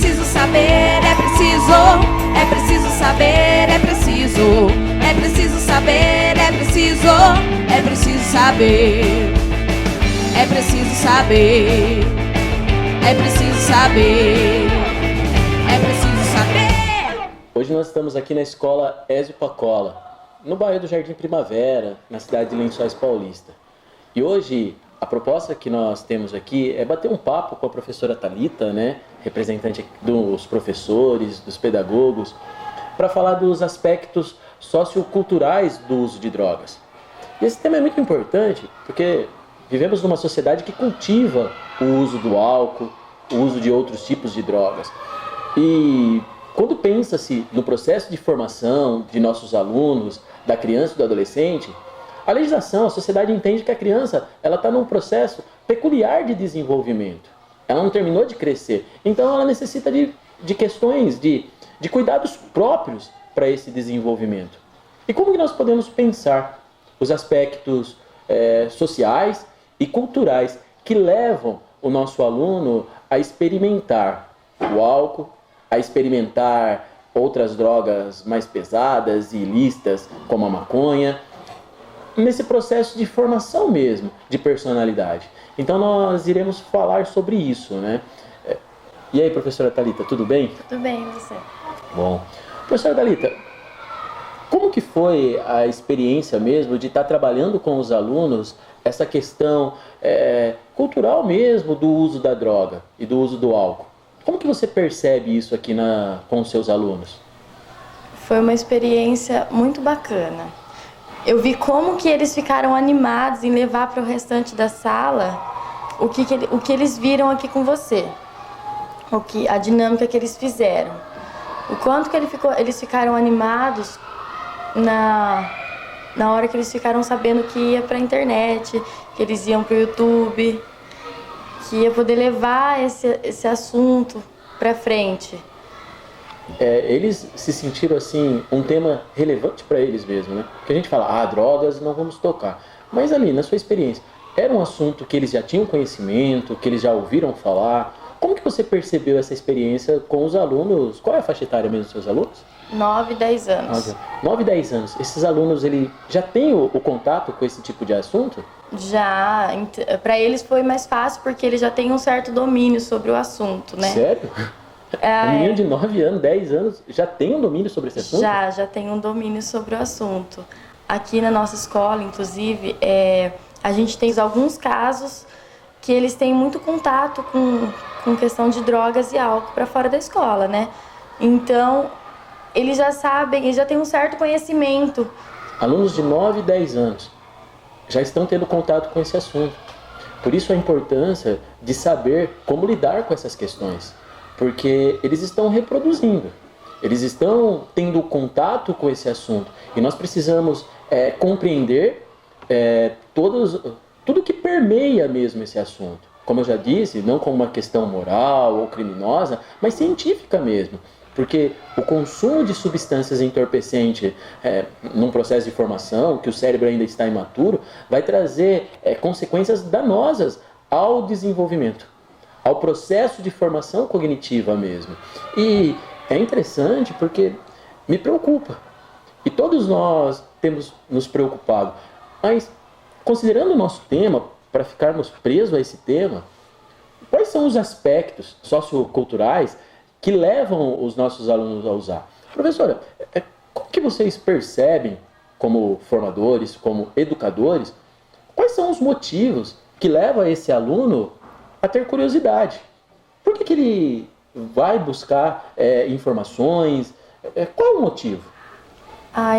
preciso saber, é preciso saber, é preciso saber, é preciso saber, é preciso saber, é preciso saber, é preciso saber. Hoje nós estamos aqui na escola Ézio Pacola, no bairro do Jardim Primavera, na cidade de Lençóis Paulista. E hoje a proposta que nós temos aqui é bater um papo com a professora Thalita, né, representante dos professores, dos pedagogos, para falar dos aspectos socioculturais do uso de drogas. E esse tema é muito importante porque vivemos numa sociedade que cultiva o uso do álcool, o uso de outros tipos de drogas. E quando pensa-se no processo de formação de nossos alunos, da criança e do adolescente, a legislação, a sociedade entende que a criança está num processo peculiar de desenvolvimento. Ela não terminou de crescer. Então ela necessita de questões, de cuidados próprios para esse desenvolvimento. E como que nós podemos pensar os aspectos sociais e culturais que levam o nosso aluno a experimentar o álcool, a experimentar outras drogas mais pesadas e ilícitas, como a maconha, nesse processo de formação mesmo, de personalidade. Então nós iremos falar sobre isso, né? E aí, professora Thalita, tudo bem? Tudo bem, e você? Bom. Professora Thalita, como que foi a experiência mesmo de estar trabalhando com os alunos essa questão cultural mesmo do uso da droga e do uso do álcool? Como que você percebe isso aqui com os seus alunos? Foi uma experiência muito bacana. Eu vi como que eles ficaram animados em levar para o restante da sala o que eles viram aqui com você, a dinâmica que eles fizeram. O quanto que eles ficaram animados na hora que eles ficaram sabendo que ia para a internet, que eles iam para o YouTube, que ia poder levar esse assunto para frente. Eles se sentiram assim um tema relevante para eles mesmo, né? Porque a gente fala, drogas não vamos tocar. Mas ali, na sua experiência, era um assunto que eles já tinham conhecimento, que eles já ouviram falar? Como que você percebeu essa experiência com os alunos? Qual é a faixa etária mesmo dos seus alunos? 9 e 10 anos. 9 e 10 anos. Esses alunos, ele já têm o contato com esse tipo de assunto? Já. Para eles foi mais fácil porque eles já têm um certo domínio sobre o assunto, né? Sério? Um menino de 9 anos, 10 anos, já tem um domínio sobre esse assunto? Já tem um domínio sobre o assunto. Aqui na nossa escola, inclusive, a gente tem alguns casos que eles têm muito contato com questão de drogas e álcool para fora da escola, né? Então, eles já sabem, eles já têm um certo conhecimento. Alunos de 9 e 10 anos já estão tendo contato com esse assunto. Por isso a importância de saber como lidar com essas questões. Porque eles estão reproduzindo, eles estão tendo contato com esse assunto. E nós precisamos compreender tudo que permeia mesmo esse assunto. Como eu já disse, não como uma questão moral ou criminosa, mas científica mesmo. Porque o consumo de substâncias entorpecentes num processo de formação, que o cérebro ainda está imaturo, vai trazer consequências danosas ao desenvolvimento, ao processo de formação cognitiva mesmo. E é interessante porque me preocupa. E todos nós temos nos preocupado. Mas, considerando o nosso tema, para ficarmos presos a esse tema, quais são os aspectos socioculturais que levam os nossos alunos a usar? Professora, como que vocês percebem, como formadores, como educadores, quais são os motivos que levam esse aluno a ter curiosidade? Por que ele vai buscar informações? Qual é o motivo?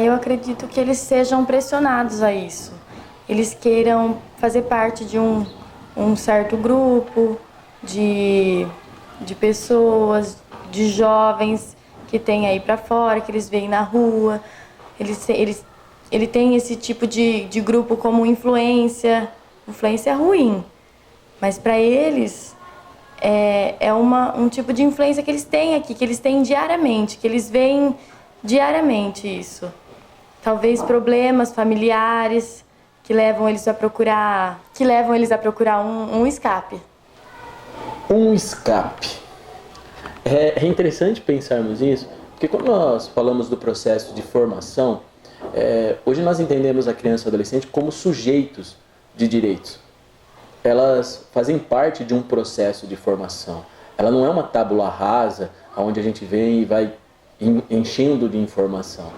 Eu acredito que eles sejam pressionados a isso. Eles queiram fazer parte de um certo grupo de pessoas, de jovens que tem aí pra fora, que eles veem na rua. Ele tem esse tipo de grupo como influência ruim. Mas para eles é um tipo de influência que eles têm aqui, que eles têm diariamente, que eles veem diariamente isso. Talvez problemas familiares que levam eles a procurar um escape. Um escape. É interessante pensarmos nisso, porque quando nós falamos do processo de formação, hoje nós entendemos a criança e o adolescente como sujeitos de direitos. Elas fazem parte de um processo de formação. Ela não é uma tábula rasa, onde a gente vem e vai enchendo de informação.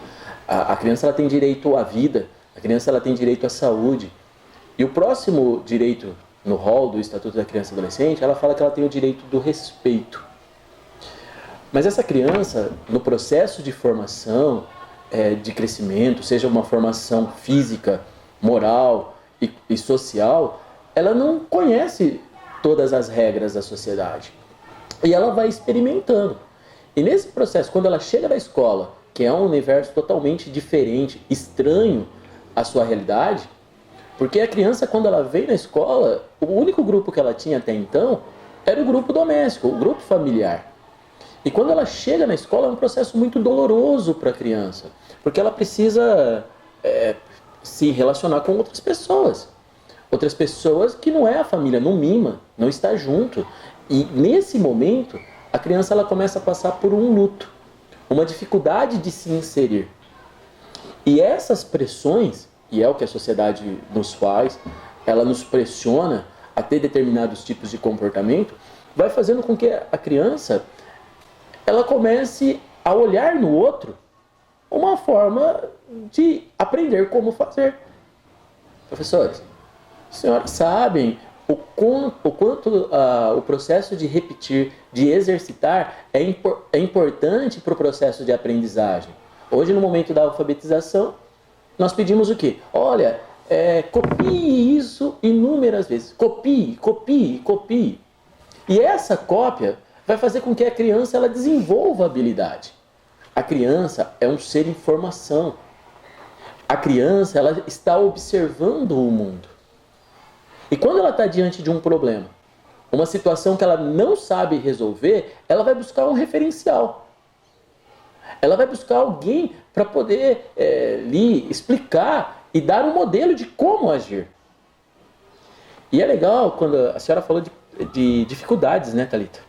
A criança ela tem direito à vida, a criança ela tem direito à saúde. E o próximo direito no rol do Estatuto da Criança e Adolescente, ela fala que ela tem o direito do respeito. Mas essa criança, no processo de formação, de crescimento, seja uma formação física, moral e social, ela não conhece todas as regras da sociedade. E ela vai experimentando. E nesse processo, quando ela chega na escola, que é um universo totalmente diferente, estranho à sua realidade, porque a criança, quando ela vem na escola, o único grupo que ela tinha até então era o grupo doméstico, o grupo familiar. E quando ela chega na escola, é um processo muito doloroso para a criança, porque ela precisa se relacionar com outras pessoas que não é a família, não mima, não está junto. E nesse momento, a criança ela começa a passar por um luto, uma dificuldade de se inserir. E essas pressões, e é o que a sociedade nos faz, ela nos pressiona a ter determinados tipos de comportamento, vai fazendo com que a criança ela comece a olhar no outro uma forma de aprender como fazer. Professores, as senhoras sabem o quanto o processo de repetir, de exercitar é importante para o processo de aprendizagem. Hoje, no momento da alfabetização, nós pedimos o quê? Olha, copie isso inúmeras vezes. Copie, copie, copie. E essa cópia vai fazer com que a criança ela desenvolva a habilidade. A criança é um ser em formação. A criança ela está observando o mundo. E quando ela está diante de um problema, uma situação que ela não sabe resolver, ela vai buscar um referencial. Ela vai buscar alguém para poder lhe explicar e dar um modelo de como agir. E é legal quando a senhora falou de dificuldades, né, Thalita?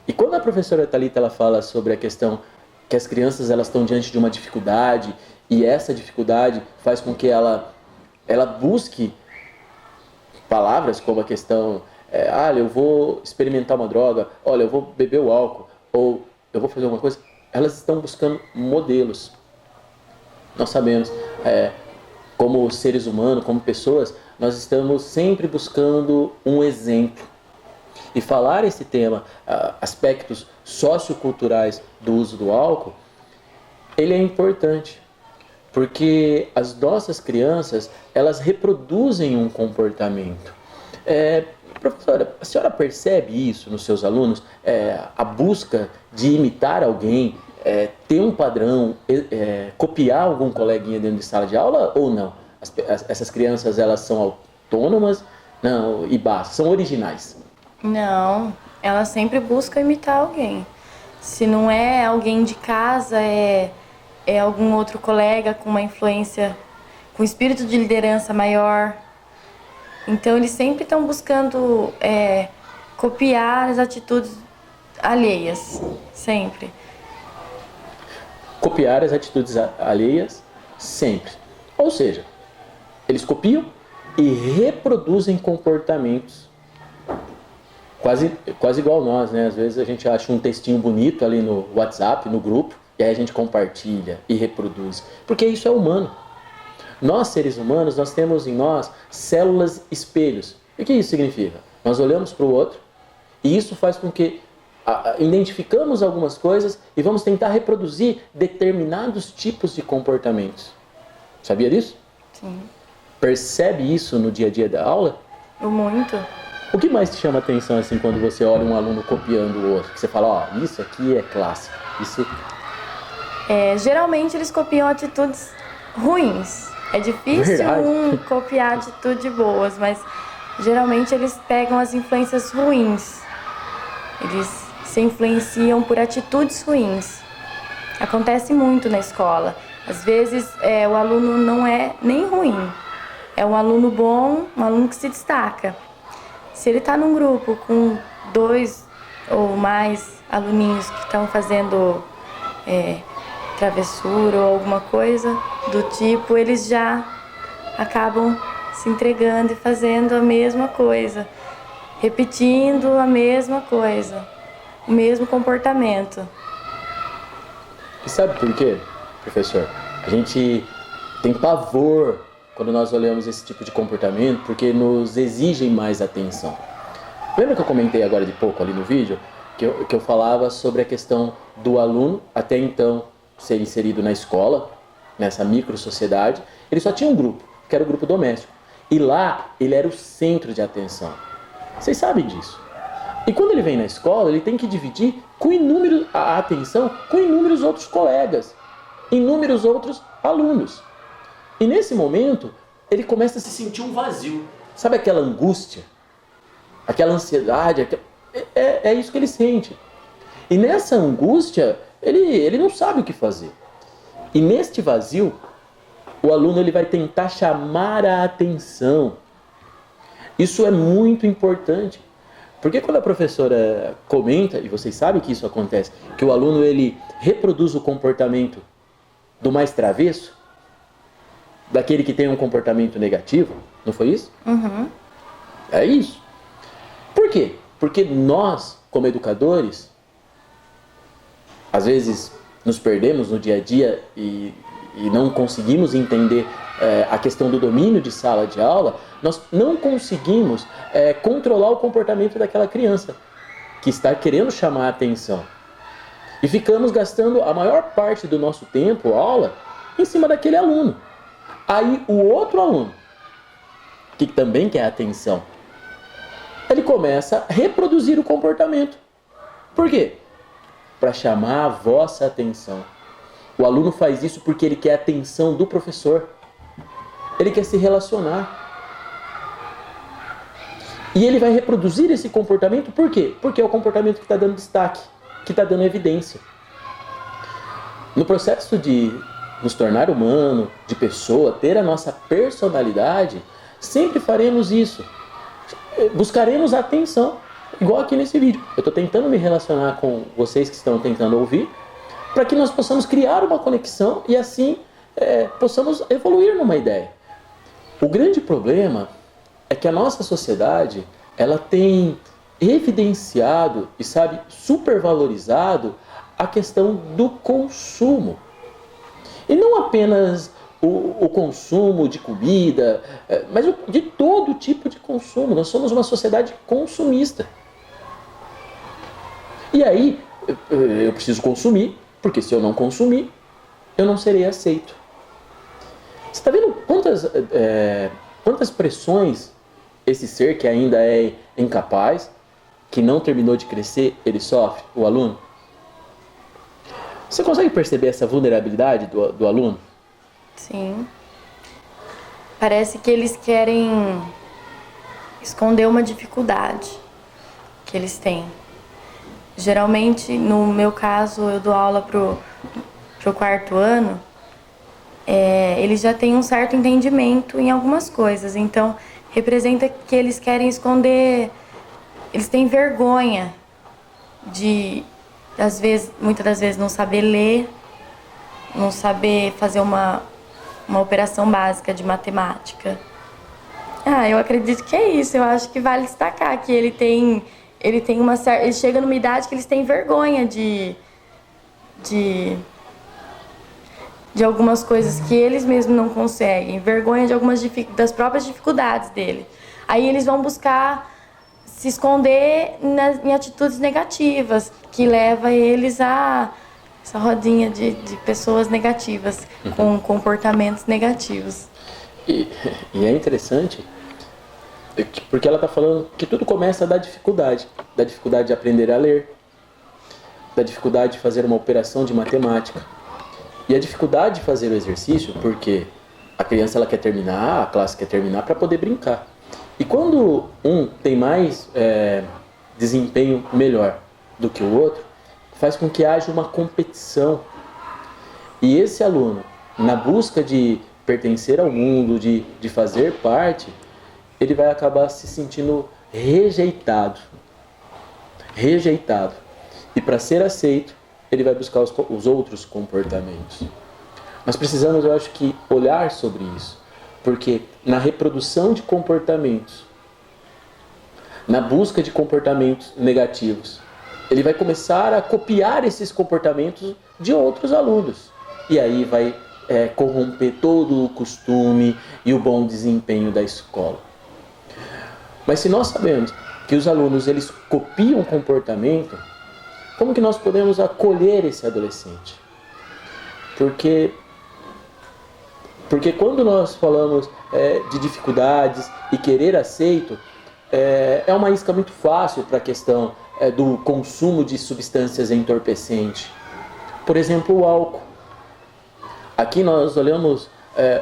E quando a professora Thalita ela fala sobre a questão que as crianças elas estão diante de uma dificuldade e essa dificuldade faz com que ela busque palavras como a questão, olha, eu vou experimentar uma droga, olha, eu vou beber o álcool, ou eu vou fazer alguma coisa, elas estão buscando modelos. Nós sabemos, como seres humanos, como pessoas, nós estamos sempre buscando um exemplo. E falar esse tema, aspectos socioculturais do uso do álcool, ele é importante. Porque as nossas crianças, elas reproduzem um comportamento. Professora, a senhora percebe isso nos seus alunos? A busca de imitar alguém, ter um padrão, copiar algum coleguinha dentro de sala de aula ou não? Essas crianças, elas são autônomas? Não, e basta, são originais? Não, elas sempre buscam imitar alguém. Se não é alguém de casa, é algum outro colega com uma influência, com espírito de liderança maior. Então, eles sempre estão buscando copiar as atitudes alheias, sempre. Copiar as atitudes alheias, sempre. Ou seja, eles copiam e reproduzem comportamentos quase igual nós, né? Às vezes a gente acha um textinho bonito ali no WhatsApp, no grupo, e aí a gente compartilha e reproduz. Porque isso é humano. Nós, seres humanos, nós temos em nós células espelhos. O que isso significa? Nós olhamos para o outro e isso faz com que identificamos algumas coisas e vamos tentar reproduzir determinados tipos de comportamentos. Sabia disso? Sim. Percebe isso no dia a dia da aula? Muito. O que mais te chama a atenção assim quando você olha um aluno copiando o outro? Que você fala, isso aqui é clássico. Isso... geralmente eles copiam atitudes ruins. É difícil copiar atitudes boas, mas geralmente eles pegam as influências ruins. Eles se influenciam por atitudes ruins. Acontece muito na escola. Às vezes o aluno não é nem ruim. É um aluno bom, um aluno que se destaca. Se ele está num grupo com 2 ou mais aluninhos que estão fazendo travessura ou alguma coisa do tipo, eles já acabam se entregando e fazendo a mesma coisa, repetindo a mesma coisa, o mesmo comportamento. E sabe por quê, professor? A gente tem pavor quando nós olhamos esse tipo de comportamento porque nos exigem mais atenção. Lembra que eu comentei agora de pouco ali no vídeo que eu falava sobre a questão do aluno, até então, ser inserido na escola, nessa micro-sociedade, ele só tinha um grupo, que era o grupo doméstico. E lá, ele era o centro de atenção. Vocês sabem disso. E quando ele vem na escola, ele tem que dividir a atenção com inúmeros outros colegas, inúmeros outros alunos. E nesse momento, ele começa a se sentir um vazio. Sabe aquela angústia? Aquela ansiedade? É isso que ele sente. E nessa angústia, ele não sabe o que fazer. E neste vazio, o aluno ele vai tentar chamar a atenção. Isso é muito importante. Porque quando a professora comenta, e vocês sabem que isso acontece, que o aluno ele reproduz o comportamento do mais travesso, daquele que tem um comportamento negativo, não foi isso? Uhum. É isso. Por quê? Porque nós, como educadores, às vezes nos perdemos no dia a dia e não conseguimos entender a questão do domínio de sala de aula, nós não conseguimos controlar o comportamento daquela criança que está querendo chamar a atenção. E ficamos gastando a maior parte do nosso tempo, aula, em cima daquele aluno. Aí o outro aluno, que também quer atenção, ele começa a reproduzir o comportamento. Por quê? Para chamar a vossa atenção. O aluno faz isso porque ele quer a atenção do professor. Ele quer se relacionar. E ele vai reproduzir esse comportamento por quê? Porque é o comportamento que está dando destaque, que está dando evidência. No processo de nos tornar humano, de pessoa, ter a nossa personalidade, sempre faremos isso. Buscaremos a atenção, igual aqui nesse vídeo. Eu estou tentando me relacionar com vocês que estão tentando ouvir, para que nós possamos criar uma conexão e assim possamos evoluir numa ideia. O grande problema é que a nossa sociedade ela tem evidenciado e supervalorizado a questão do consumo. E não apenas o consumo de comida, mas de todo tipo de consumo. Nós somos uma sociedade consumista. E aí, eu preciso consumir, porque se eu não consumir, eu não serei aceito. Você está vendo quantas pressões esse ser que ainda é incapaz, que não terminou de crescer, ele sofre, o aluno? Você consegue perceber essa vulnerabilidade do aluno? Sim. Parece que eles querem esconder uma dificuldade que eles têm. Geralmente, no meu caso, eu dou aula pro 4º ano, eles já têm um certo entendimento em algumas coisas. Então, representa que eles querem esconder, eles têm vergonha de, muitas das vezes, não saber ler, não saber fazer uma operação básica de matemática. Eu acredito que é isso. Eu acho que vale destacar que ele chega numa idade que eles têm vergonha de algumas coisas que eles mesmos não conseguem, vergonha de algumas das próprias dificuldades dele. Aí eles vão buscar se esconder em atitudes negativas, que leva eles a essa rodinha de pessoas negativas, com comportamentos negativos. E é interessante, porque ela está falando que tudo começa da dificuldade de aprender a ler, da dificuldade de fazer uma operação de matemática. E a dificuldade de fazer o exercício, porque a criança ela quer terminar, a classe quer terminar para poder brincar. E quando um tem mais desempenho melhor do que o outro, faz com que haja uma competição. E esse aluno, na busca de pertencer ao mundo, de fazer parte, ele vai acabar se sentindo rejeitado. rejeitado. E para ser aceito, ele vai buscar os outros comportamentos. Nós precisamos, eu acho que, olhar sobre isso. Porque na reprodução de comportamentos, na busca de comportamentos negativos, ele vai começar a copiar esses comportamentos de outros alunos. E aí vai corromper todo o costume e o bom desempenho da escola. Mas se nós sabemos que os alunos eles copiam comportamento, como que nós podemos acolher esse adolescente? Porque quando nós falamos de dificuldades e querer aceito, é uma isca muito fácil para a questão do consumo de substâncias entorpecentes. Por exemplo, o álcool. Aqui nós olhamos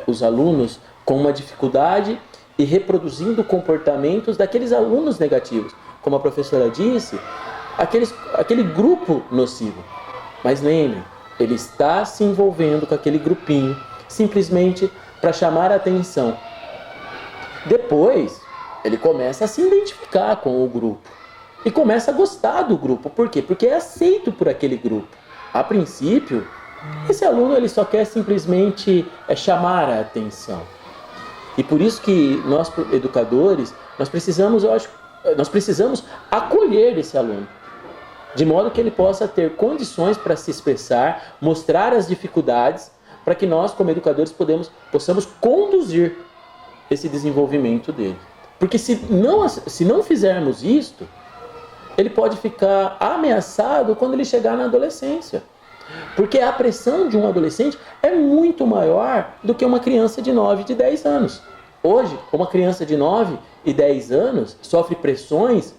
os alunos com uma dificuldade e reproduzindo comportamentos daqueles alunos negativos. Como a professora disse, aquele grupo nocivo. Mas lembre, ele está se envolvendo com aquele grupinho simplesmente para chamar a atenção. Depois, ele começa a se identificar com o grupo e começa a gostar do grupo. Por quê? Porque é aceito por aquele grupo. A princípio, esse aluno ele só quer simplesmente chamar a atenção. E por isso que nós, educadores, nós precisamos acolher esse aluno, de modo que ele possa ter condições para se expressar, mostrar as dificuldades, para que nós, como educadores, possamos conduzir esse desenvolvimento dele. Porque se não fizermos isto, ele pode ficar ameaçado quando ele chegar na adolescência. Porque a pressão de um adolescente é muito maior do que uma criança de 9, de 10 anos. Hoje, uma criança de 9 e 10 anos sofre pressões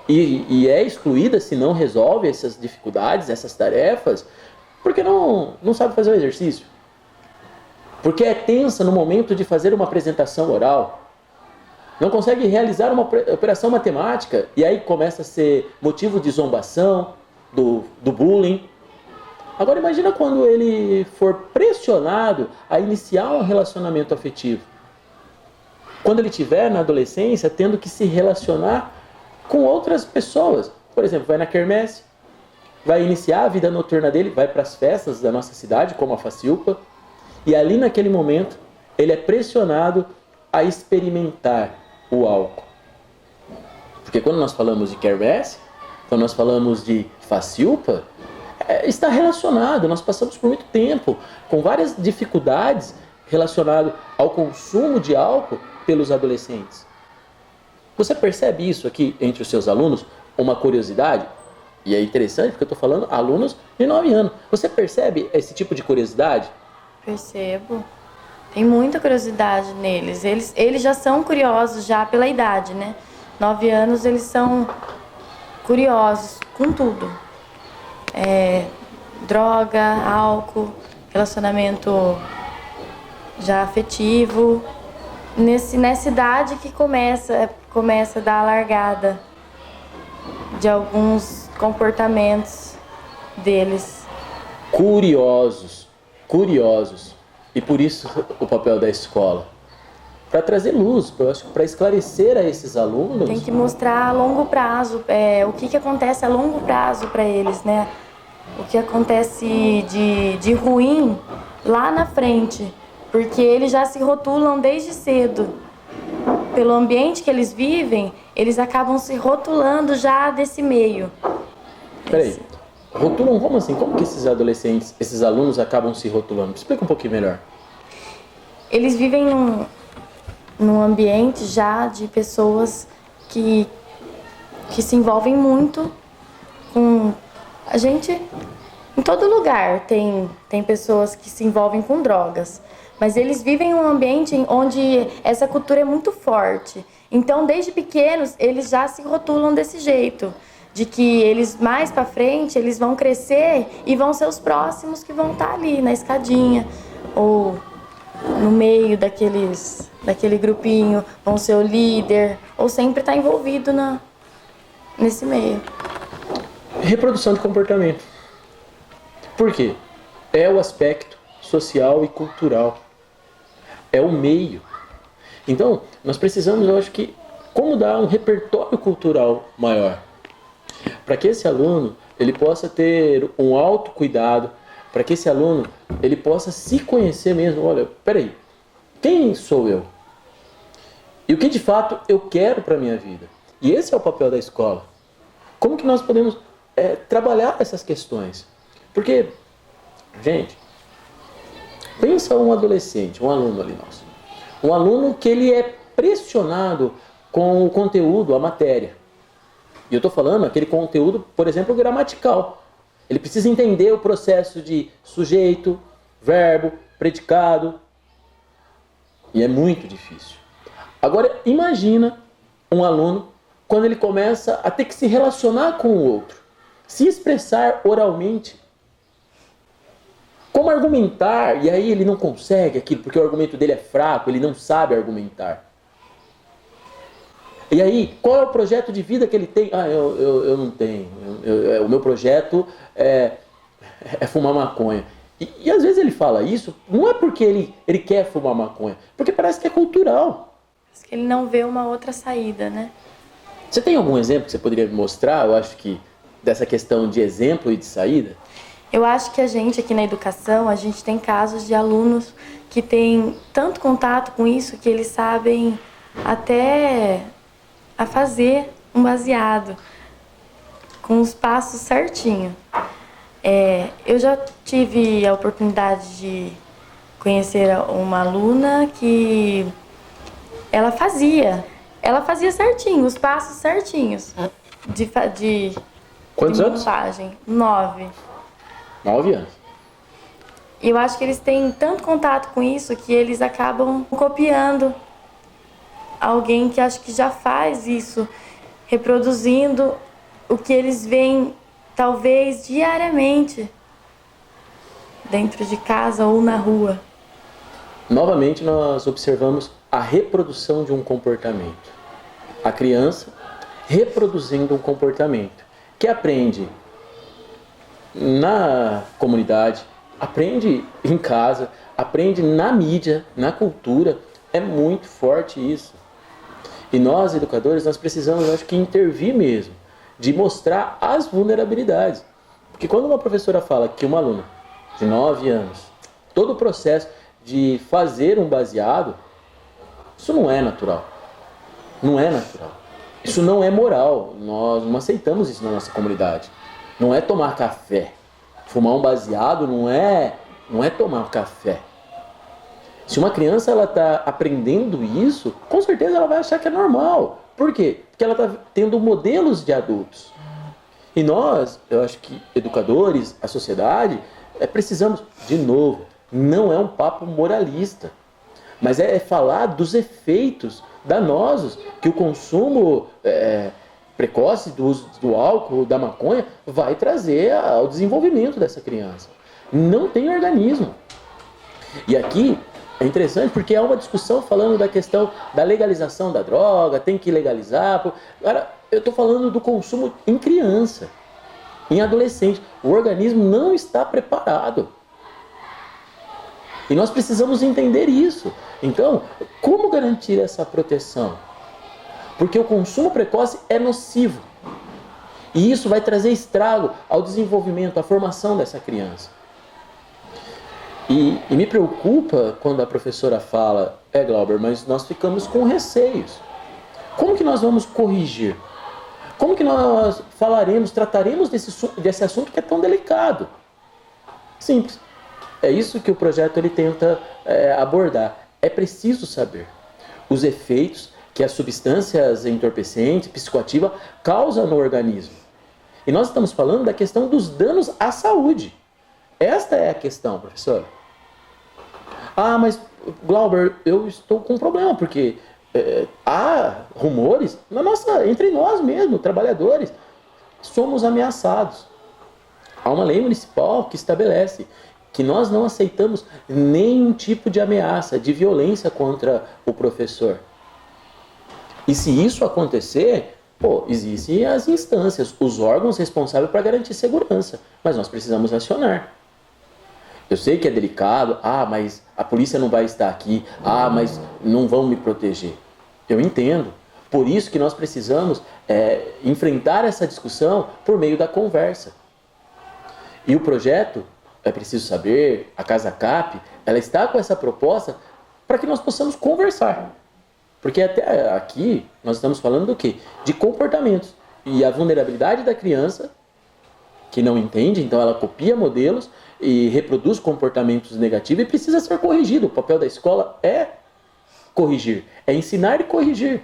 e é excluída se não resolve essas dificuldades, essas tarefas, porque não sabe fazer o exercício. Porque é tensa no momento de fazer uma apresentação oral. Não consegue realizar uma operação matemática e aí começa a ser motivo de zombação, do bullying. Agora imagina quando ele for pressionado a iniciar um relacionamento afetivo. Quando ele estiver na adolescência tendo que se relacionar com outras pessoas. Por exemplo, vai na quermesse, vai iniciar a vida noturna dele, vai para as festas da nossa cidade, como a Facilpa, e ali naquele momento ele é pressionado a experimentar o álcool. Porque quando nós falamos de quermesse, quando nós falamos de Facilpa, está relacionado, nós passamos por muito tempo com várias dificuldades relacionadas ao consumo de álcool pelos adolescentes. Você percebe isso aqui entre os seus alunos? Uma curiosidade? E é interessante porque eu estou falando alunos de 9 anos. Você percebe esse tipo de curiosidade? Percebo. Tem muita curiosidade neles. Eles já são curiosos já pela idade, né? 9 anos eles são curiosos com tudo. Droga, álcool, relacionamento já afetivo. Nessa idade que começa a dar a largada de alguns comportamentos deles. Curiosos. E por isso o papel da escola. Para trazer luz, para esclarecer a esses alunos. Tem que mostrar a longo prazo, o que acontece a longo prazo para eles, né? O que acontece de ruim lá na frente. Porque eles já se rotulam desde cedo. Pelo ambiente que eles vivem, eles acabam se rotulando já desse meio. Peraí, rotulam como assim? Como que esses adolescentes, esses alunos acabam se rotulando? Explica um pouquinho melhor. Eles vivem num ambiente já de pessoas que se envolvem muito com a gente. Em todo lugar tem pessoas que se envolvem com drogas. Mas eles vivem em um ambiente onde essa cultura é muito forte. Então, desde pequenos, eles já se rotulam desse jeito. De que eles, mais pra frente, eles vão crescer e vão ser os próximos que vão estar ali na escadinha. Ou no meio daquele grupinho, vão ser o líder. Ou sempre estar envolvido nesse meio. Reprodução de comportamento. Por quê? É o aspecto social e cultural. É o meio. Então, nós precisamos, eu acho que, como dar um repertório cultural maior. para que esse aluno ele possa ter um autocuidado, para que esse aluno ele possa se conhecer mesmo. Olha, peraí, quem sou eu? E o que de fato eu quero para a minha vida? E esse é o papel da escola. Como que nós podemos trabalhar essas questões? Porque, gente, pensa um adolescente, um aluno ali nosso. Um aluno que ele é pressionado com o conteúdo, a matéria. E eu estou falando aquele conteúdo, por exemplo, gramatical. Ele precisa entender o processo de sujeito, verbo, predicado. E é muito difícil. Agora, imagina um aluno quando ele começa a ter que se relacionar com o outro, se expressar oralmente. Como argumentar? E aí ele não consegue aquilo, porque o argumento dele é fraco, ele não sabe argumentar. E aí, qual é o projeto de vida que ele tem? Eu não tenho. O meu projeto é fumar maconha. E às vezes ele fala isso, não é porque ele quer fumar maconha, porque parece que é cultural. Parece que ele não vê uma outra saída, né? Você tem algum exemplo que você poderia me mostrar, eu acho que, dessa questão de exemplo e de saída? Eu acho que a gente aqui na educação, a gente tem casos de alunos que têm tanto contato com isso que eles sabem até a fazer um baseado com os passos certinho. Eu já tive a oportunidade de conhecer uma aluna que ela fazia certinho, os passos certinhos de Quantos anos? montagem. 9. 9 anos. E eu acho que eles têm tanto contato com isso que eles acabam copiando alguém que acho que já faz isso, reproduzindo o que eles veem talvez diariamente dentro de casa ou na rua. Novamente nós observamos a reprodução de um comportamento. A criança reproduzindo um comportamento que aprende na comunidade, aprende em casa, aprende na mídia, na cultura. É muito forte isso. E nós, educadores, nós precisamos, acho que, intervir mesmo, de mostrar as vulnerabilidades. Porque quando uma professora fala que uma aluna de 9 anos, todo o processo de fazer um baseado, isso não é natural. Não é natural. Isso não é moral. Nós não aceitamos isso na nossa comunidade. Não é tomar café. Fumar um baseado não é tomar café. Se uma criança ela está aprendendo isso, com certeza ela vai achar que é normal. Por quê? Porque ela está tendo modelos de adultos. E nós, eu acho que educadores, a sociedade, precisamos, de novo, não é um papo moralista, mas é falar dos efeitos danosos que o consumo precoce do uso do álcool, da maconha, vai trazer ao desenvolvimento dessa criança. Não tem organismo. E aqui é interessante porque há uma discussão falando da questão da legalização da droga, tem que legalizar. Agora, eu estou falando do consumo em criança, em adolescente. O organismo não está preparado. E nós precisamos entender isso. Então, como garantir essa proteção? Porque o consumo precoce é nocivo. E isso vai trazer estrago ao desenvolvimento, à formação dessa criança. E me preocupa quando a professora fala, Glauber, mas nós ficamos com receios. Como que nós vamos corrigir? Como que nós trataremos desse assunto que é tão delicado? Simples. É isso que o projeto ele tenta abordar. É preciso saber os efeitos que as substâncias entorpecentes, psicoativas, causam no organismo. E nós estamos falando da questão dos danos à saúde. Esta é a questão, professor. Mas, Glauber, eu estou com um problema, porque há rumores entre nós mesmos, trabalhadores, somos ameaçados. Há uma lei municipal que estabelece que nós não aceitamos nenhum tipo de ameaça, de violência contra o professor. E se isso acontecer, existem as instâncias, os órgãos responsáveis para garantir segurança, mas nós precisamos acionar. Eu sei que é delicado, mas a polícia não vai estar aqui, mas não vão me proteger. Eu entendo, Por isso que nós precisamos enfrentar essa discussão por meio da conversa. E o projeto, é preciso saber, a Casa CAP, ela está com essa proposta para que nós possamos conversar. Porque até aqui nós estamos falando do quê? De comportamentos. E a vulnerabilidade da criança, que não entende, então ela copia modelos e reproduz comportamentos negativos e precisa ser corrigido. O papel da escola é corrigir, é ensinar e corrigir.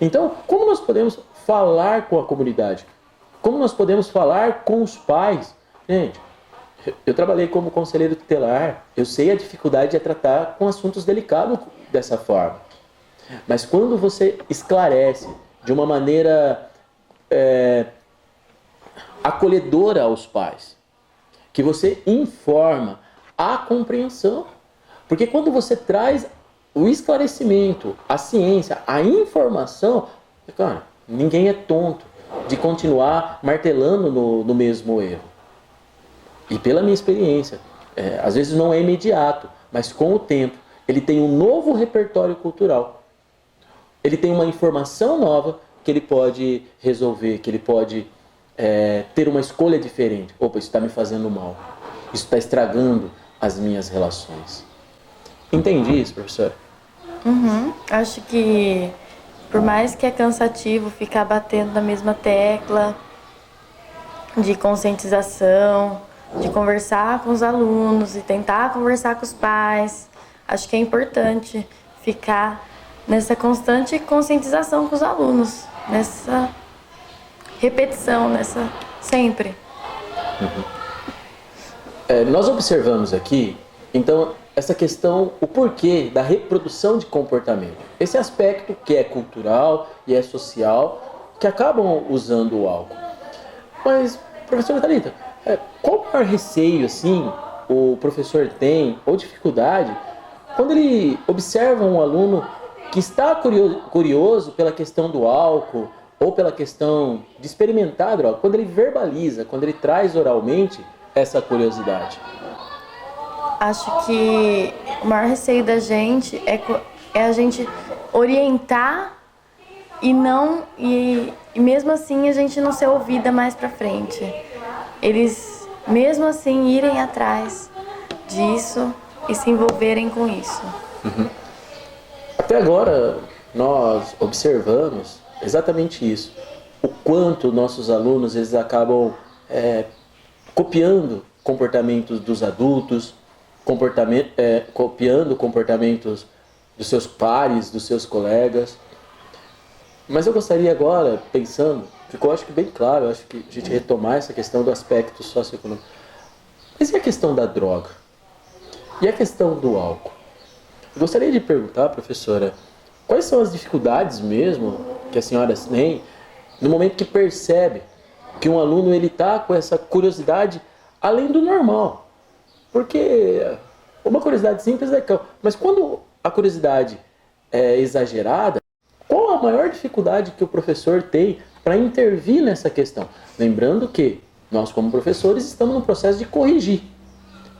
Então, como nós podemos falar com a comunidade? Como nós podemos falar com os pais? Gente, eu trabalhei como conselheiro tutelar, eu sei a dificuldade de tratar com assuntos delicados dessa forma. Mas quando você esclarece de uma maneira acolhedora aos pais, que você informa a compreensão, porque quando você traz o esclarecimento, a ciência, a informação, cara, ninguém é tonto de continuar martelando no mesmo erro. E pela minha experiência, às vezes não é imediato, mas com o tempo, ele tem um novo repertório cultural. Ele tem uma informação nova que ele pode resolver, que ele pode ter uma escolha diferente. Opa, isso está me fazendo mal. Isso está estragando as minhas relações. Entendi isso, professor? Acho que, por mais que é cansativo ficar batendo na mesma tecla de conscientização, de conversar com os alunos e tentar conversar com os pais, acho que é importante ficar nessa constante conscientização com os alunos, nessa repetição, nessa sempre. Nós observamos aqui, então, essa questão, o porquê da reprodução de comportamento. Esse aspecto que é cultural e é social, que acabam usando o álcool. Mas, professora Thalita, qual o maior receio, assim, o professor tem, ou dificuldade, quando ele observa um aluno que está curioso pela questão do álcool, ou pela questão de experimentar a droga, quando ele verbaliza, quando ele traz oralmente essa curiosidade? Acho que o maior receio da gente é a gente orientar e mesmo assim a gente não ser ouvida mais pra frente. Eles mesmo assim irem atrás disso e se envolverem com isso. Até agora nós observamos exatamente isso. O quanto nossos alunos eles acabam copiando comportamentos dos adultos, copiando comportamentos dos seus pares, dos seus colegas. Mas eu gostaria agora, pensando, ficou acho que bem claro, acho que a gente retomar essa questão do aspecto socioeconômico. Mas e a questão da droga? E a questão do álcool? Eu gostaria de perguntar, professora, quais são as dificuldades mesmo que a senhora tem no momento que percebe que um aluno ele está com essa curiosidade além do normal? Porque uma curiosidade simples é calma, mas quando a curiosidade é exagerada, qual a maior dificuldade que o professor tem para intervir nessa questão? Lembrando que nós, como professores, estamos no processo de corrigir,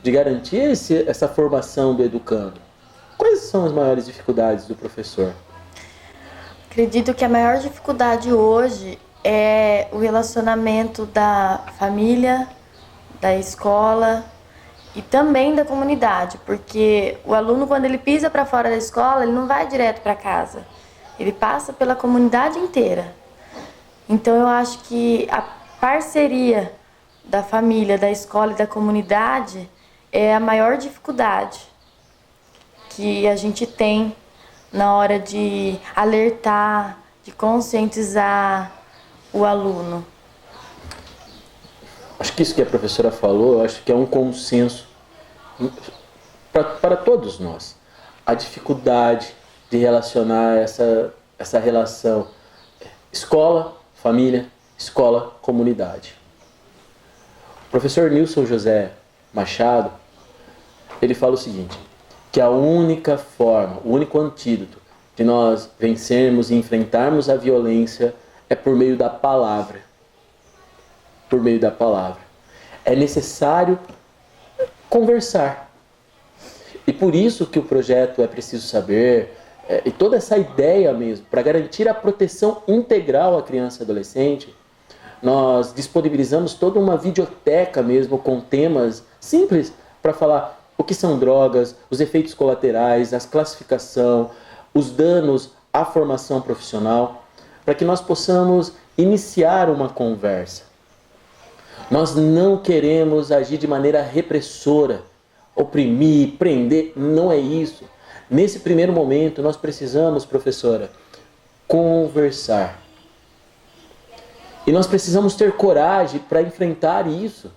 de garantir essa formação do educando. Quais são as maiores dificuldades do professor? Acredito que a maior dificuldade hoje é o relacionamento da família, da escola e também da comunidade, porque o aluno, quando ele pisa para fora da escola, ele não vai direto para casa, ele passa pela comunidade inteira. Então eu acho que a parceria da família, da escola e da comunidade é a maior dificuldade que a gente tem na hora de alertar, de conscientizar o aluno. Acho que isso que a professora falou, eu acho que é um consenso para todos nós. A dificuldade de relacionar essa relação escola, família, escola, comunidade. O professor Nilson José Machado, ele fala o seguinte, que a única forma, o único antídoto de nós vencermos e enfrentarmos a violência é por meio da palavra. Por meio da palavra. É necessário conversar. E por isso que o projeto É Preciso Saber, e toda essa ideia mesmo, para garantir a proteção integral à criança e adolescente, nós disponibilizamos toda uma videoteca mesmo com temas simples para falar o que são drogas, os efeitos colaterais, a classificação, os danos à formação profissional, para que nós possamos iniciar uma conversa. Nós não queremos agir de maneira repressora, oprimir, prender, não é isso. Nesse primeiro momento, nós precisamos, professora, conversar. E nós precisamos ter coragem para enfrentar isso.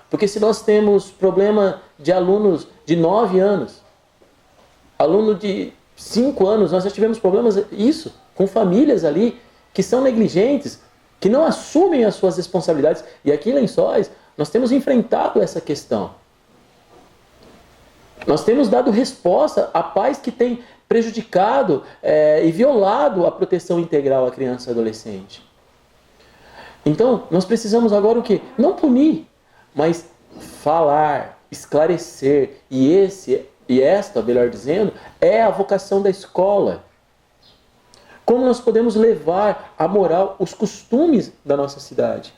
Porque se nós temos problema de alunos de 9 anos, aluno de 5 anos, nós já tivemos problemas, isso, com famílias ali que são negligentes, que não assumem as suas responsabilidades. E aqui em Lençóis, nós temos enfrentado essa questão. Nós temos dado resposta a pais que têm prejudicado e violado a proteção integral à criança e adolescente. Então, nós precisamos agora o quê? Não punir, mas falar, esclarecer. E esta, melhor dizendo, é a vocação da escola. Como nós podemos levar a moral, os costumes da nossa cidade.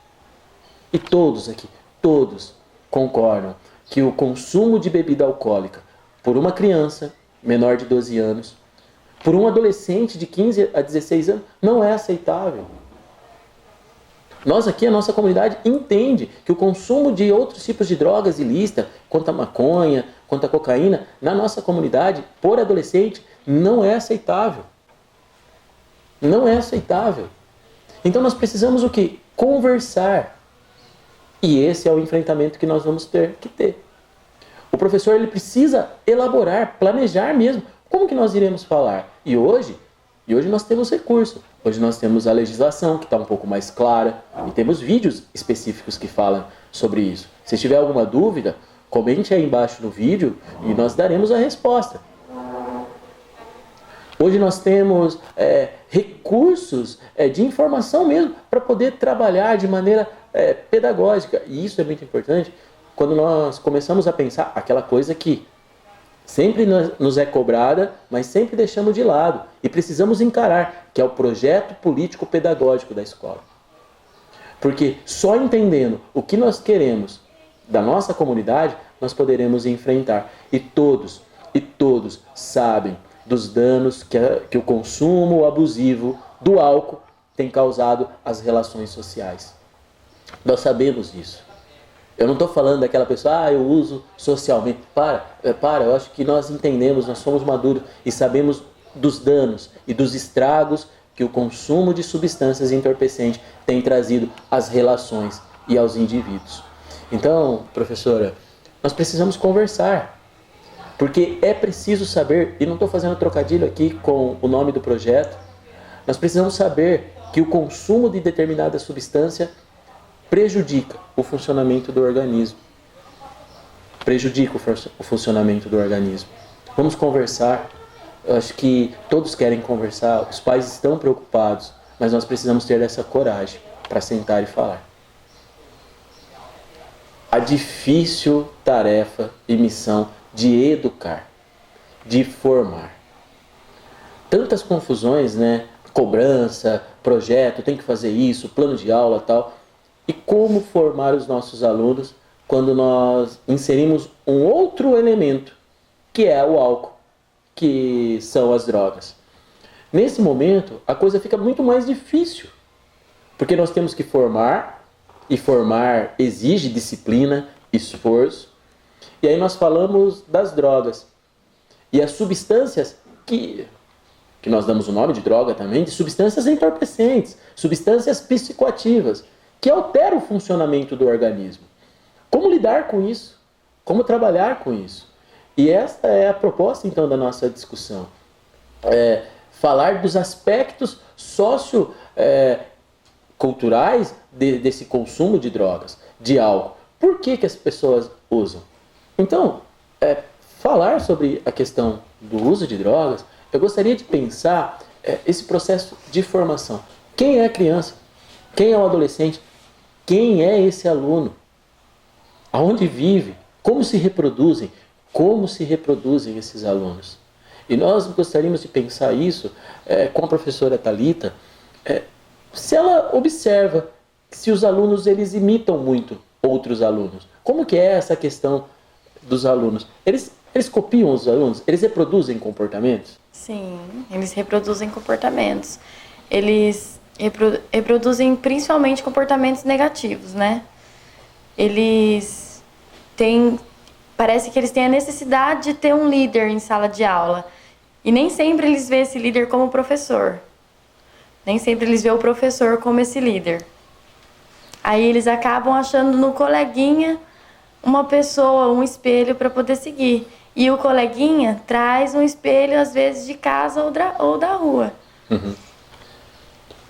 E todos aqui, todos concordam que o consumo de bebida alcoólica por uma criança menor de 12 anos, por um adolescente de 15 a 16 anos, não é aceitável. Nós aqui, a nossa comunidade, entende que o consumo de outros tipos de drogas ilícitas, quanto a maconha, quanto a cocaína, na nossa comunidade, por adolescente, não é aceitável. Não é aceitável. Então nós precisamos o quê? Conversar. E esse é o enfrentamento que nós vamos ter que ter. O professor ele precisa elaborar, planejar mesmo. Como que nós iremos falar? E hoje nós temos recurso. Hoje nós temos a legislação que está um pouco mais clara e temos vídeos específicos que falam sobre isso. Se tiver alguma dúvida, comente aí embaixo no vídeo e nós daremos a resposta. Hoje nós temos recursos de informação mesmo para poder trabalhar de maneira pedagógica. E isso é muito importante quando nós começamos a pensar aquela coisa que sempre nos é cobrada, mas sempre deixamos de lado. E precisamos encarar, que é o projeto político-pedagógico da escola. Porque só entendendo o que nós queremos da nossa comunidade, nós poderemos enfrentar. E todos sabem dos danos que o consumo abusivo do álcool tem causado às relações sociais. Nós sabemos disso. Eu não estou falando daquela pessoa, eu uso socialmente. Eu acho que nós entendemos, nós somos maduros e sabemos dos danos e dos estragos que o consumo de substâncias entorpecentes tem trazido às relações e aos indivíduos. Então, professora, nós precisamos conversar. Porque é preciso saber, e não estou fazendo trocadilho aqui com o nome do projeto, nós precisamos saber que o consumo de determinada substância prejudica o funcionamento do organismo. Prejudica o funcionamento do organismo. Vamos conversar. Eu acho que todos querem conversar, os pais estão preocupados, mas nós precisamos ter essa coragem para sentar e falar. A difícil tarefa e missão de educar, de formar. Tantas confusões, né? Cobrança, projeto, tem que fazer isso, plano de aula, tal. E como formar os nossos alunos quando nós inserimos um outro elemento, que é o álcool, que são as drogas. Nesse momento, a coisa fica muito mais difícil, porque nós temos que formar, e formar exige disciplina, esforço. E aí nós falamos das drogas. E as substâncias que nós damos o nome de droga também, de substâncias entorpecentes, substâncias psicoativas, que alteram o funcionamento do organismo. Como lidar com isso? Como trabalhar com isso? E essa é a proposta, então, da nossa discussão. Falar dos aspectos socioculturais desse consumo de drogas, de álcool. Por que as pessoas usam? Então, falar sobre a questão do uso de drogas, eu gostaria de pensar esse processo de formação. Quem é a criança? Quem é o adolescente? Quem é esse aluno? Aonde vive? Como se reproduzem? Como se reproduzem esses alunos? E nós gostaríamos de pensar isso com a professora Thalita, se ela observa se os alunos eles imitam muito outros alunos. Como que é essa questão dos alunos? Eles copiam os alunos? Eles reproduzem comportamentos? Sim, eles reproduzem comportamentos. Eles reproduzem principalmente comportamentos negativos, né? Parece que eles têm a necessidade de ter um líder em sala de aula. E nem sempre eles veem esse líder como professor. Nem sempre eles veem o professor como esse líder. Aí eles acabam achando no coleguinha uma pessoa, um espelho para poder seguir. E o coleguinha traz um espelho, às vezes, de casa ou da rua. Uhum.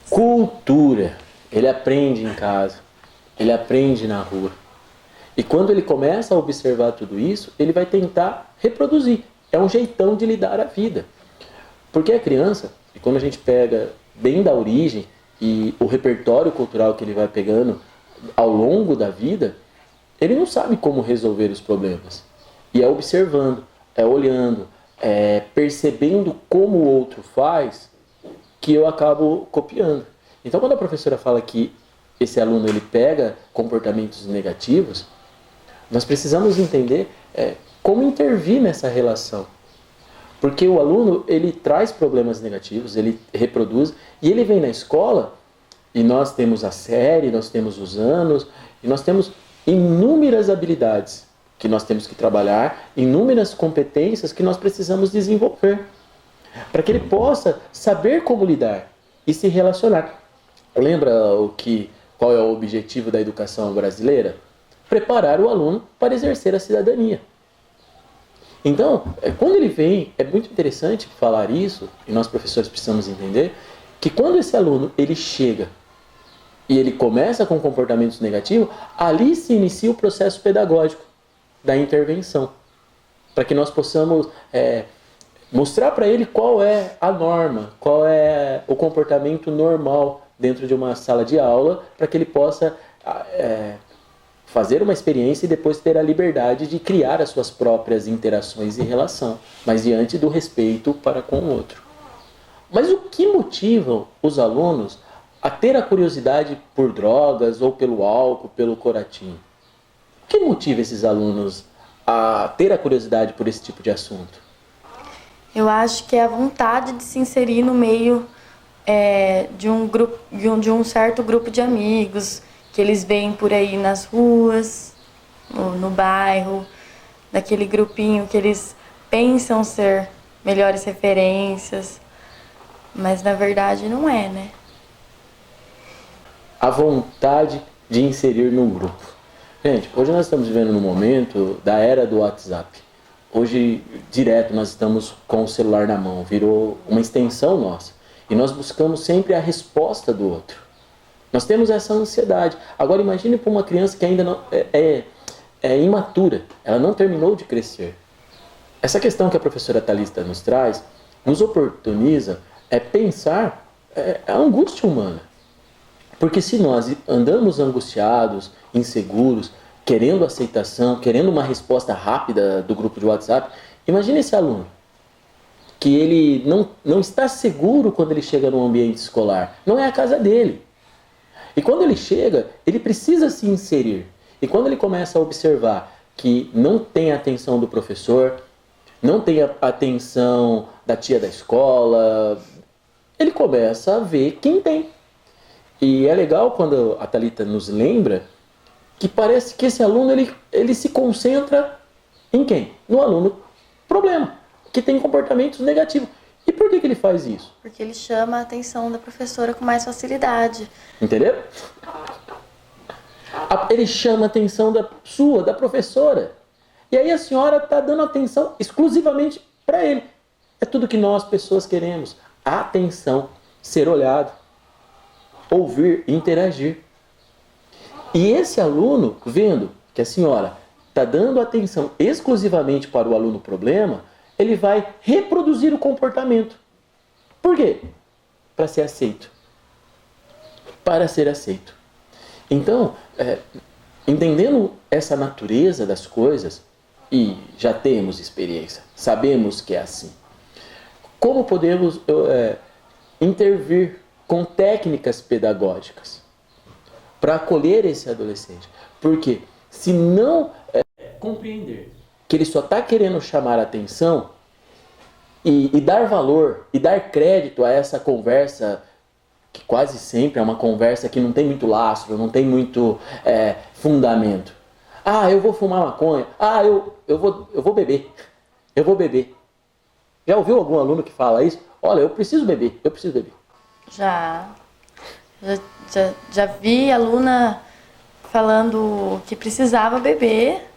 Cultura. Ele aprende em casa, ele aprende na rua. E quando ele começa a observar tudo isso, ele vai tentar reproduzir. É um jeitão de lidar a vida. Porque a criança, e quando a gente pega bem da origem e o repertório cultural que ele vai pegando ao longo da vida, ele não sabe como resolver os problemas. E é observando, é olhando, é percebendo como o outro faz, que eu acabo copiando. Então, quando a professora fala que esse aluno ele pega comportamentos negativos, nós precisamos entender como intervir nessa relação. Porque o aluno, ele traz problemas negativos, ele reproduz, e ele vem na escola, e nós temos a série, nós temos os anos, e nós temos inúmeras habilidades que nós temos que trabalhar, inúmeras competências que nós precisamos desenvolver, para que ele possa saber como lidar e se relacionar. Lembra qual é o objetivo da educação brasileira? Preparar o aluno para exercer a cidadania. Então, quando ele vem, é muito interessante falar isso, e nós professores precisamos entender, que quando esse aluno ele chega e ele começa com comportamentos negativos, ali se inicia o processo pedagógico da intervenção, para que nós possamos mostrar para ele qual é a norma, qual é o comportamento normal dentro de uma sala de aula, para que ele possa fazer uma experiência e depois ter a liberdade de criar as suas próprias interações e relação, mas diante do respeito para com o outro. Mas o que motiva os alunos a ter a curiosidade por drogas ou pelo álcool, pelo corotinho? O que motiva esses alunos a ter a curiosidade por esse tipo de assunto? Eu acho que é a vontade de se inserir no meio de um certo grupo de amigos que eles veem por aí nas ruas, no bairro, daquele grupinho que eles pensam ser melhores referências, mas na verdade não é, né? A vontade de inserir num grupo. Gente, hoje nós estamos vivendo num momento da era do WhatsApp. Hoje, direto, nós estamos com o celular na mão, virou uma extensão nossa. E nós buscamos sempre a resposta do outro. Nós temos essa ansiedade. Agora imagine para uma criança que ainda não é imatura, ela não terminou de crescer. Essa questão que a professora Thalita nos traz, nos oportuniza pensar a angústia humana. Porque se nós andamos angustiados, inseguros, querendo aceitação, querendo uma resposta rápida do grupo de WhatsApp, imagine esse aluno que ele não está seguro quando ele chega no ambiente escolar. Não é a casa dele. E quando ele chega, ele precisa se inserir. E quando ele começa a observar que não tem a atenção do professor, não tem a atenção da tia da escola, ele começa a ver quem tem. E é legal quando a Thalita nos lembra que parece que esse aluno ele se concentra em quem? No aluno problema, que tem comportamentos negativos. E por que ele faz isso? Porque ele chama a atenção da professora com mais facilidade. Entendeu? Ele chama a atenção da professora. E aí a senhora está dando atenção exclusivamente para ele. É tudo que nós, pessoas, queremos. Atenção, ser olhado, ouvir, interagir. E esse aluno, vendo que a senhora está dando atenção exclusivamente para o aluno problema, ele vai reproduzir o comportamento. Por quê? Para ser aceito. Para ser aceito. Então, entendendo essa natureza das coisas, e já temos experiência, sabemos que é assim. como podemos intervir com técnicas pedagógicas para acolher esse adolescente. Porque se não compreender que ele só está querendo chamar a atenção e dar valor e dar crédito a essa conversa, que quase sempre é uma conversa que não tem muito lastro, não tem muito fundamento. Ah, eu vou fumar maconha. Ah, eu vou beber. Eu vou beber. Já ouviu algum aluno que fala isso? Olha, eu preciso beber. Já vi aluna falando que precisava beber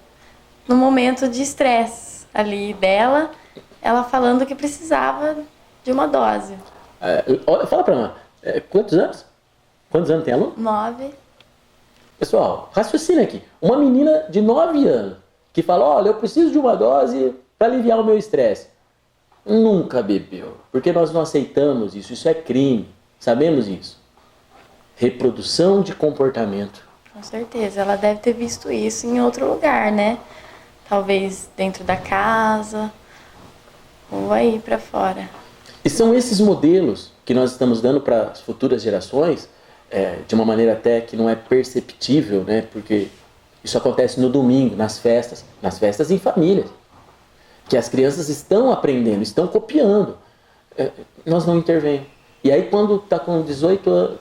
no momento de estresse ali dela, ela falando que precisava de uma dose. Fala pra mim, quantos anos? Quantos anos tem aluno? 9. Pessoal, raciocina aqui. Uma menina de 9 anos que fala, olha, eu preciso de uma dose para aliviar o meu estresse. Nunca bebeu, porque nós não aceitamos isso. Isso é crime, sabemos isso. Reprodução de comportamento. Com certeza, ela deve ter visto isso em outro lugar, né? Talvez dentro da casa ou aí para fora. E são esses modelos que nós estamos dando para as futuras gerações, de uma maneira até que não é perceptível, né? Porque isso acontece no domingo, nas festas em família, que as crianças estão aprendendo, estão copiando. Nós não intervêm. E aí quando está com 18 anos,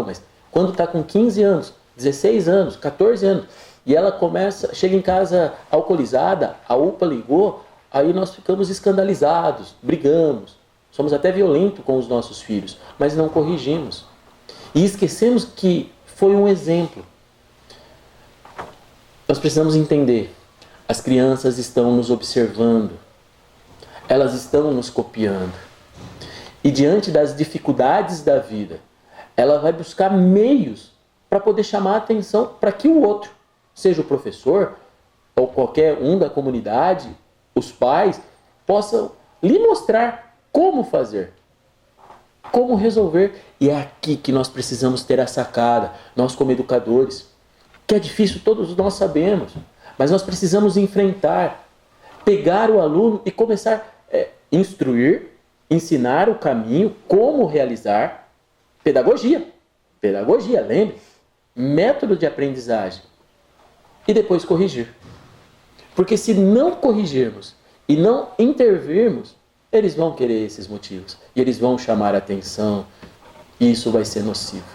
mas quando está com 15 anos, 16 anos, 14 anos, e ela chega em casa alcoolizada, a UPA ligou, aí nós ficamos escandalizados, brigamos, somos até violentos com os nossos filhos, mas não corrigimos. E esquecemos que foi um exemplo. Nós precisamos entender, as crianças estão nos observando, elas estão nos copiando. E diante das dificuldades da vida, ela vai buscar meios para poder chamar a atenção para que o outro, seja o professor ou qualquer um da comunidade, os pais, possam lhe mostrar como fazer, como resolver. E é aqui que nós precisamos ter a sacada, nós como educadores, que é difícil, todos nós sabemos, mas nós precisamos enfrentar, pegar o aluno e começar a instruir, ensinar o caminho, como realizar pedagogia, lembre, método de aprendizagem, e depois corrigir. Porque se não corrigirmos e não intervirmos, eles vão querer esses motivos, e eles vão chamar a atenção, e isso vai ser nocivo.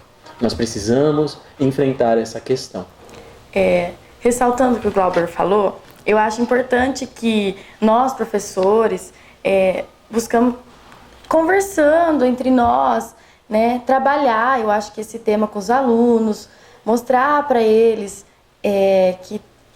Nós precisamos enfrentar essa questão. Ressaltando o que o Glauber falou, eu acho importante que nós, professores, buscamos, conversando entre nós, né, trabalhar, eu acho que esse tema com os alunos, mostrar para eles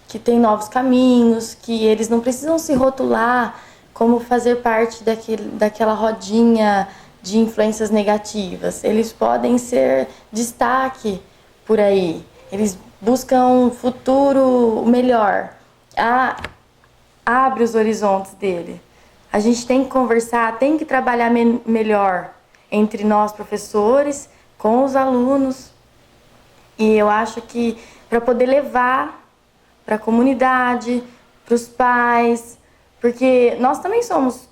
que tem novos caminhos, que eles não precisam se rotular como fazer parte daquela rodinha de influências negativas. Eles podem ser destaque por aí. Eles buscam um futuro melhor. Abre os horizontes dele. A gente tem que conversar, tem que trabalhar melhor entre nós, professores, com os alunos. E eu acho que para poder levar para a comunidade, para os pais, porque nós também somos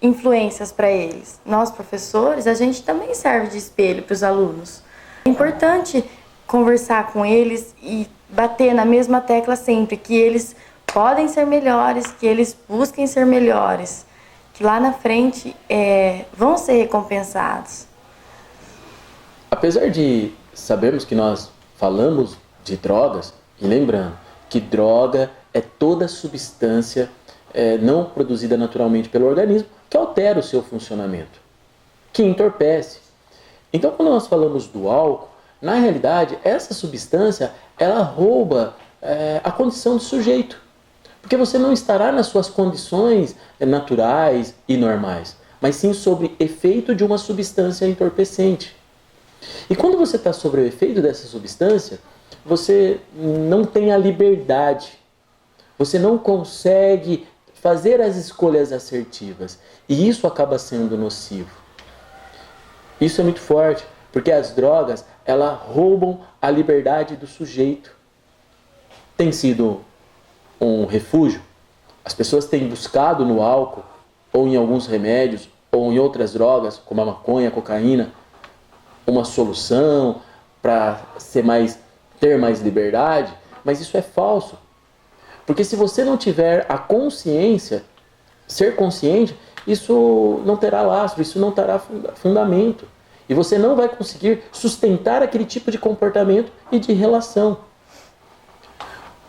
influências para eles. Nós, professores, a gente também serve de espelho para os alunos. É importante conversar com eles e bater na mesma tecla sempre, que eles podem ser melhores, que eles busquem ser melhores, que lá na frente vão ser recompensados. Apesar de sabermos que nós falamos de drogas, e lembrando que droga é toda substância não produzida naturalmente pelo organismo que altera o seu funcionamento, que entorpece. Então, quando nós falamos do álcool, na realidade, essa substância, ela rouba a condição do sujeito. Porque você não estará nas suas condições naturais e normais, mas sim sobre efeito de uma substância entorpecente. E quando você está sobre o efeito dessa substância, você não tem a liberdade, você não consegue fazer as escolhas assertivas. E isso acaba sendo nocivo. Isso é muito forte, porque as drogas, elas roubam a liberdade do sujeito. Tem sido um refúgio. As pessoas têm buscado no álcool ou em alguns remédios, ou em outras drogas, como a maconha, a cocaína, uma solução para ter mais liberdade, mas isso é falso. Porque se você não tiver a consciência, ser consciente, isso não terá lastro, isso não terá fundamento. E você não vai conseguir sustentar aquele tipo de comportamento e de relação.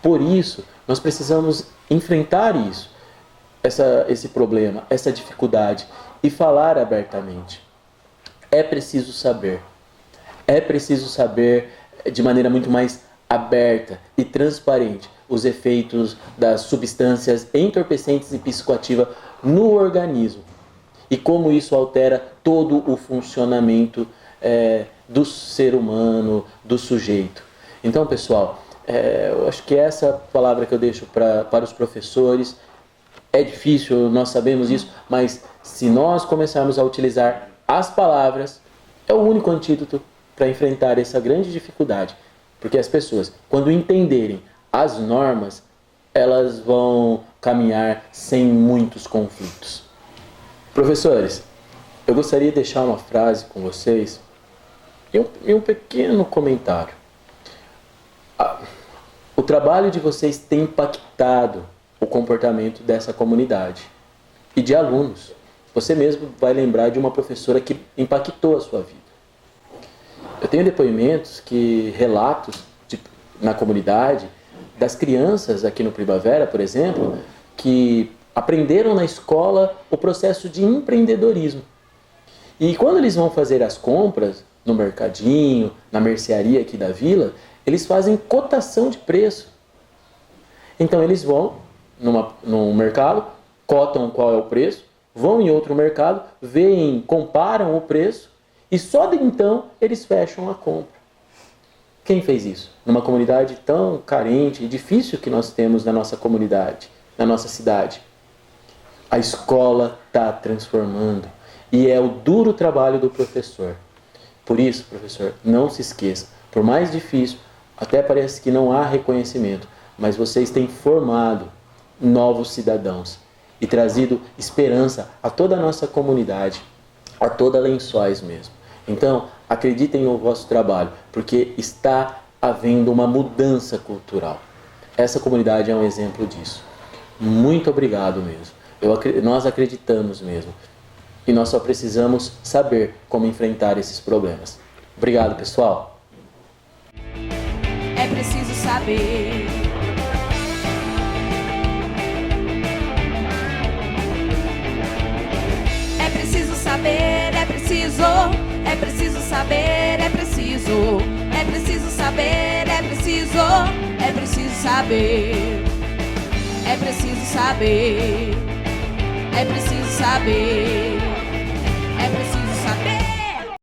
Por isso, nós precisamos enfrentar isso, esse problema, essa dificuldade e falar abertamente. É preciso saber de maneira muito mais aberta e transparente os efeitos das substâncias entorpecentes e psicoativas no organismo e como isso altera todo o funcionamento do ser humano, do sujeito. Então, pessoal, eu acho que essa palavra que eu deixo para os professores. É difícil, nós sabemos isso, mas se nós começarmos a utilizar as palavras, é o único antídoto para enfrentar essa grande dificuldade. Porque as pessoas, quando entenderem as normas, elas vão caminhar sem muitos conflitos. Professores, eu gostaria de deixar uma frase com vocês e um pequeno comentário. O trabalho de vocês tem impactado o comportamento dessa comunidade e de alunos. Você mesmo vai lembrar de uma professora que impactou a sua vida. Eu tenho depoimentos, relatos na comunidade das crianças aqui no Primavera, por exemplo, que aprenderam na escola o processo de empreendedorismo. E quando eles vão fazer as compras no mercadinho, na mercearia aqui da vila, eles fazem cotação de preço. Então eles vão num mercado, cotam qual é o preço, vão em outro mercado, veem, comparam o preço e só de então eles fecham a compra. Quem fez isso? Numa comunidade tão carente e difícil que nós temos na nossa comunidade, na nossa cidade. A escola está transformando e é o duro trabalho do professor. Por isso, professor, não se esqueça, por mais difícil, até parece que não há reconhecimento, mas vocês têm formado novos cidadãos e trazido esperança a toda a nossa comunidade, a toda Lençóis mesmo. Então, acreditem no vosso trabalho, porque está havendo uma mudança cultural. Essa comunidade é um exemplo disso. Muito obrigado mesmo. Nós acreditamos mesmo. E nós só precisamos saber como enfrentar esses problemas. Obrigado, pessoal. É preciso saber. É preciso saber, é preciso saber, é preciso saber, é preciso saber, é preciso saber, é preciso saber.